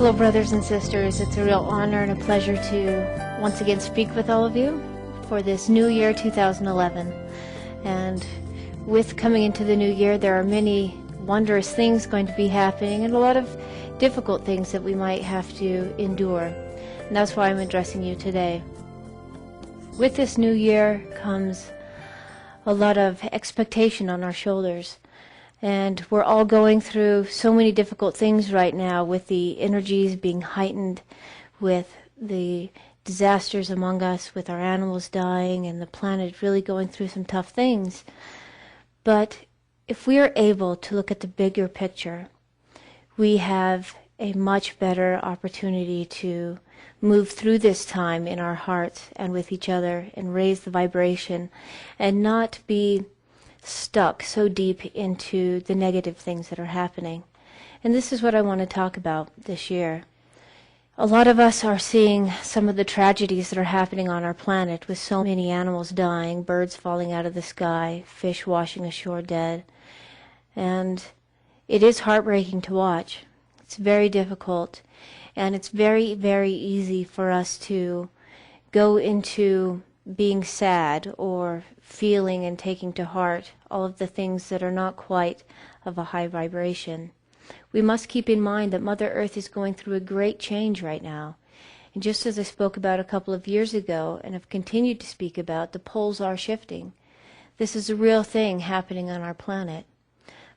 Hello, brothers and sisters. It's a real honor and a pleasure to once again speak with all of you for this new year 2011. And with coming into the new year, there are many wondrous things going to be happening and a lot of difficult things that we might have to endure. And that's why I'm addressing you today. With this new year comes a lot of expectation on our shoulders. And we're all going through so many difficult things right now, with the energies being heightened, with the disasters among us, with our animals dying, and the planet really going through some tough things. But if we are able to look at the bigger picture, we have a much better opportunity to move through this time in our hearts and with each other and raise the vibration and not be stuck so deep into the negative things that are happening. And this is what I want to talk about this year. A lot of us are seeing some of the tragedies that are happening on our planet, with so many animals dying, birds falling out of the sky, fish washing ashore dead. And it is heartbreaking to watch. It's very difficult, and it's very, very easy for us to go into being sad or feeling and taking to heart all of the things that are not quite of a high vibration. We must keep in mind that Mother Earth is going through a great change right now. And just as I spoke about a couple of years ago and have continued to speak about, the poles are shifting. This is a real thing happening on our planet.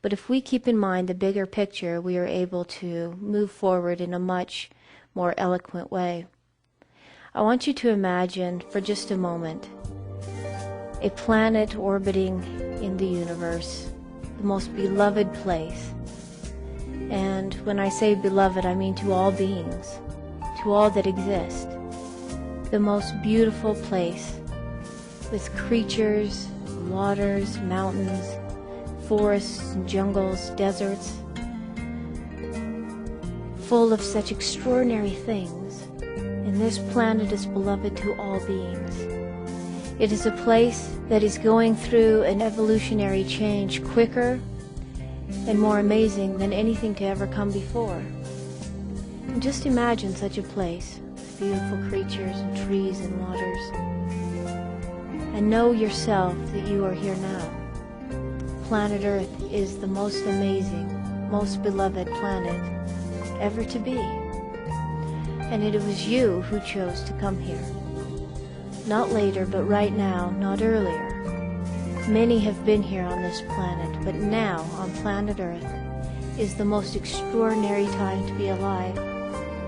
But if we keep in mind the bigger picture, we are able to move forward in a much more eloquent way. I want you to imagine for just a moment a planet orbiting in the universe, the most beloved place. And when I say beloved, I mean to all beings, to all that exist. The most beautiful place, with creatures, waters, mountains, forests, jungles, deserts, full of such extraordinary things. And this planet is beloved to all beings. It is a place that is going through an evolutionary change quicker and more amazing than anything to ever come before. And just imagine such a place with beautiful creatures and trees and waters. And know yourself that you are here now. Planet Earth is the most amazing, most beloved planet ever to be. And it was you who chose to come here. Not later, but right now, not earlier. Many have been here on this planet, but now, on planet Earth, is the most extraordinary time to be alive.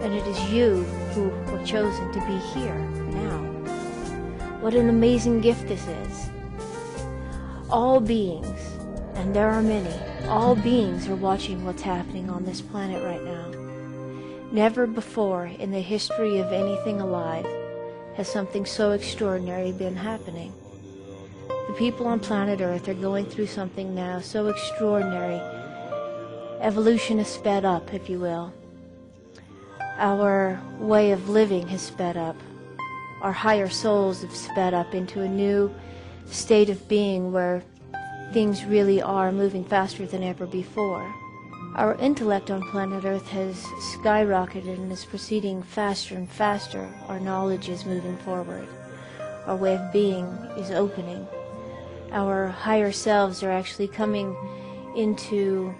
And it is you who were chosen to be here, now. What an amazing gift this is. All beings, and there are many, all beings are watching what's happening on this planet right now. Never before in the history of anything alive has something so extraordinary been happening. The people on planet Earth are going through something now so extraordinary. Evolution has sped up, if you will. Our way of living has sped up. Our higher souls have sped up into a new state of being where things really are moving faster than ever before. Our intellect on planet Earth has skyrocketed and is proceeding faster and faster. Our knowledge is moving forward. Our way of being is opening. Our higher selves are actually coming into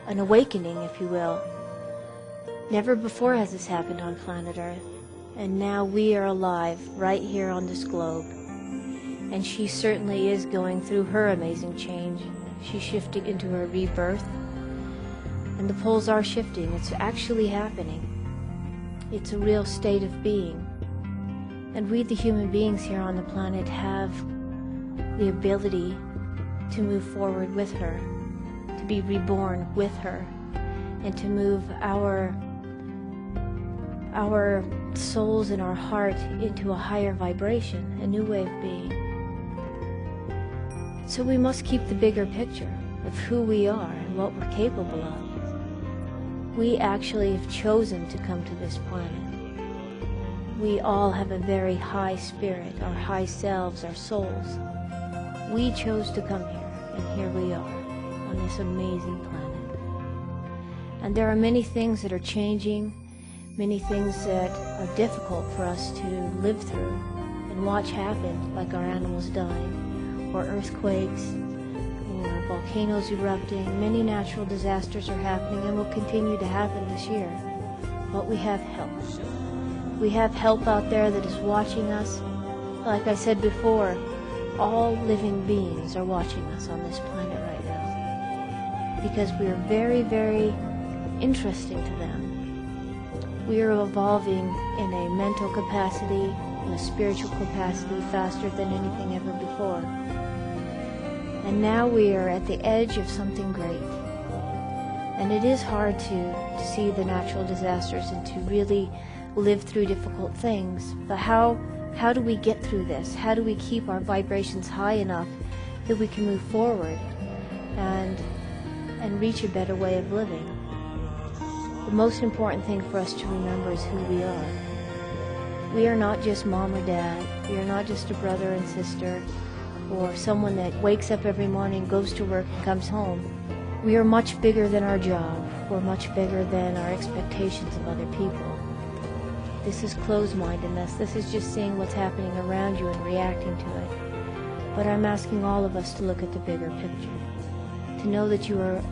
an awakening, if you will. Never before has this happened on planet Earth. And now we are alive right here on this globe. And she certainly is going through her amazing change. She's shifting into her rebirth. And the poles are shifting. It's actually happening. It's a real state of being. And we, the human beings here on the planet, have the ability to move forward with her, to be reborn with her, and to move our souls and our heart into a higher vibration, a new way of being. So we must keep the bigger picture of who we are and what we're capable of. We actually have chosen to come to this planet. We all have a very high spirit, our high selves, our souls. We chose to come here, and here we are on this amazing planet. And there are many things that are changing, many things that are difficult for us to live through and watch happen, like our animals dying, or earthquakes, or volcanoes erupting. Many natural disasters are happening and will continue to happen this year. But we have help. We have help out there that is watching us. Like I said before, all living beings are watching us on this planet right now because we are very, very interesting to them. We are evolving in a mental capacity, in a spiritual capacity faster than anything ever before. And now we are at the edge of something great. And it is hard to see the natural disasters and to really live through difficult things. But how do we get through this? How do we keep our vibrations high enough that we can move forward and reach a better way of living? The most important thing for us to remember is who we are. We are not just mom or dad. We are not just a brother and sister or someone that wakes up every morning, goes to work, and comes home. We are much bigger than our job. We're much bigger than our expectations of other people. This is closed-mindedness. This is just seeing what's happening around you and reacting to it. But I'm asking all of us to look at the bigger picture, to know that you're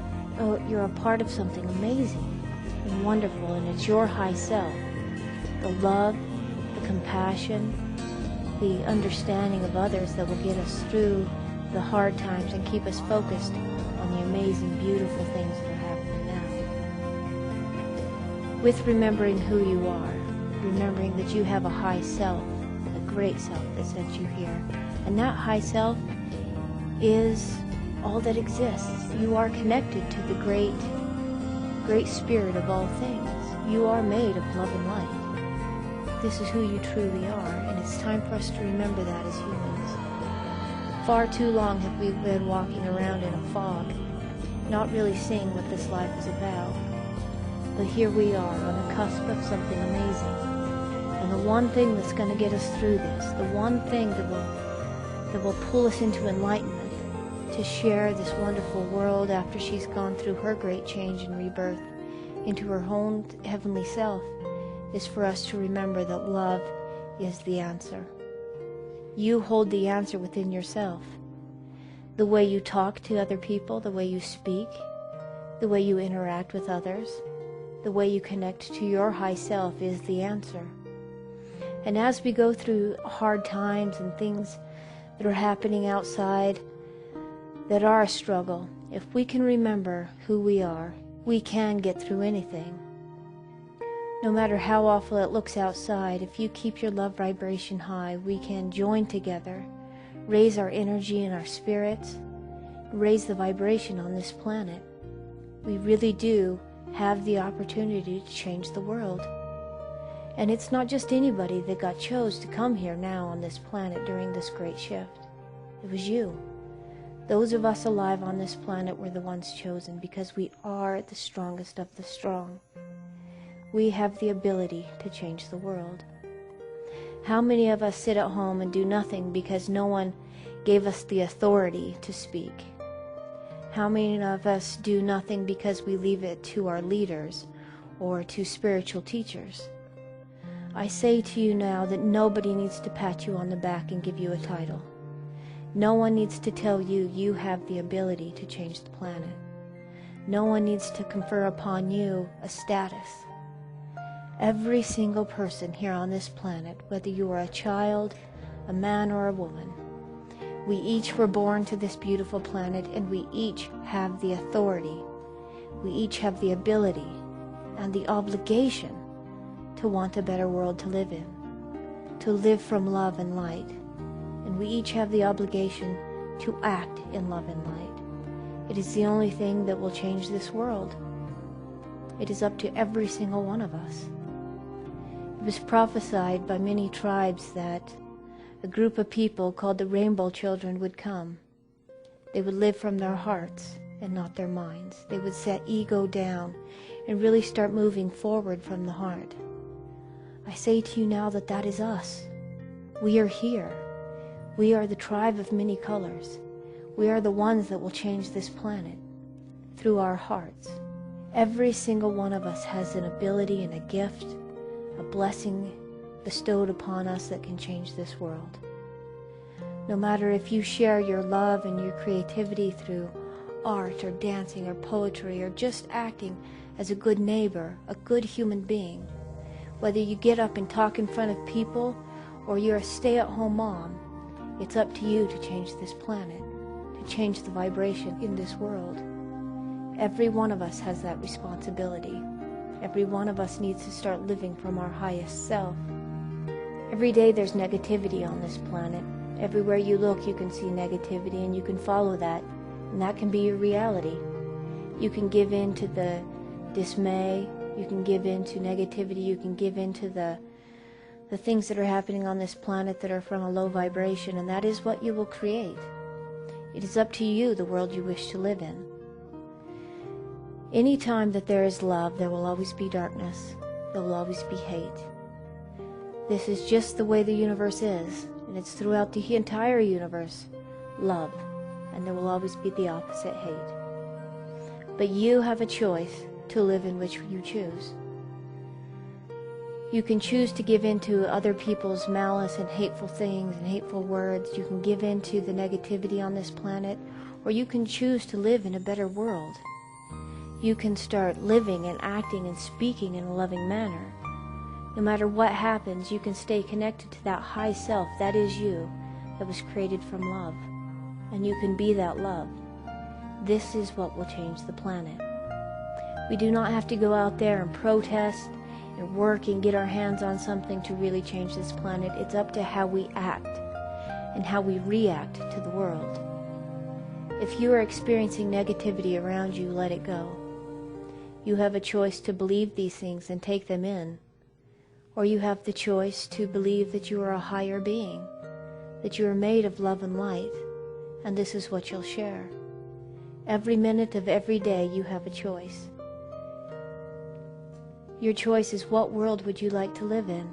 a part of something amazing and wonderful, and it's your high self. The love, the compassion, the understanding of others that will get us through the hard times and keep us focused on the amazing, beautiful things that are happening now. With remembering who you are, remembering that you have a high self, a great self that sent you here. And that high self is all that exists. You are connected to the great spirit of all things. You are made of love and light. This is who you truly are, and it's time for us to remember that as humans. Far too long have we been walking around in a fog, not really seeing what this life is about. But here we are on the cusp of something amazing. And the one thing that's going to get us through this, the one thing that will pull us into enlightenment, to share this wonderful world after she's gone through her great change and rebirth into her own heavenly self, is for us to remember that love is the answer. You hold the answer within yourself. The way you talk to other people, the way you speak, the way you interact with others, the way you connect to your high self is the answer. And as we go through hard times and things that are happening outside that are a struggle, if we can remember who we are, we can get through anything. No matter how awful it looks outside, if you keep your love vibration high, we can join together, raise our energy and our spirits, raise the vibration on this planet. We really do have the opportunity to change the world. And it's not just anybody that got chose to come here now on this planet during this great shift. It was you. Those of us alive on this planet were the ones chosen because we are the strongest of the strong. We have the ability to change the world. How many of us sit at home and do nothing because no one gave us the authority to speak? How many of us do nothing because we leave it to our leaders or to spiritual teachers? I say to you now that nobody needs to pat you on the back and give you a title. No one needs to tell you you have the ability to change the planet. No one needs to confer upon you a status. Every single person here on this planet, whether you are a child, a man, or a woman, we each were born to this beautiful planet, and we each have the authority. We each have the ability and the obligation to want a better world to live in, to live from love and light. And we each have the obligation to act in love and light. It is the only thing that will change this world. It is up to every single one of us. It was prophesied by many tribes that a group of people called the Rainbow Children would come. They would live from their hearts and not their minds. They would set ego down and really start moving forward from the heart. I say to you now that that is us. We are here. We are the tribe of many colors. We are the ones that will change this planet through our hearts. Every single one of us has an ability and a gift a blessing bestowed upon us that can change this world. No matter if you share your love and your creativity through art or dancing or poetry or just acting as a good neighbor, a good human being, whether you get up and talk in front of people or you're a stay-at-home mom, it's up to you to change this planet, to change the vibration in this world. Every one of us has that responsibility. Every one of us needs to start living from our highest self. Every day there's negativity on this planet. Everywhere you look you can see negativity, and you can follow that, and that can be your reality. You can give in to the dismay, you can give in to negativity, you can give in to the things that are happening on this planet that are from a low vibration, and that is what you will create. It is up to you the world you wish to live in. Any time that there is love, there will always be darkness. There will always be hate. This is just the way the universe is, and it's throughout the entire universe, love, and there will always be the opposite, hate. But you have a choice to live in which you choose. You can choose to give in to other people's malice and hateful things and hateful words. You can give in to the negativity on this planet, or you can choose to live in a better world. You can start living and acting and speaking in a loving manner. No matter what happens, you can stay connected to that high self, that is you, that was created from love. And you can be that love. This is what will change the planet. We do not have to go out there and protest and work and get our hands on something to really change this planet. It's up to how we act and how we react to the world. If you are experiencing negativity around you, let it go. You have a choice to believe these things and take them in. Or you have the choice to believe that you are a higher being, that you are made of love and light, and this is what you'll share. Every minute of every day you have a choice. Your choice is, what world would you like to live in?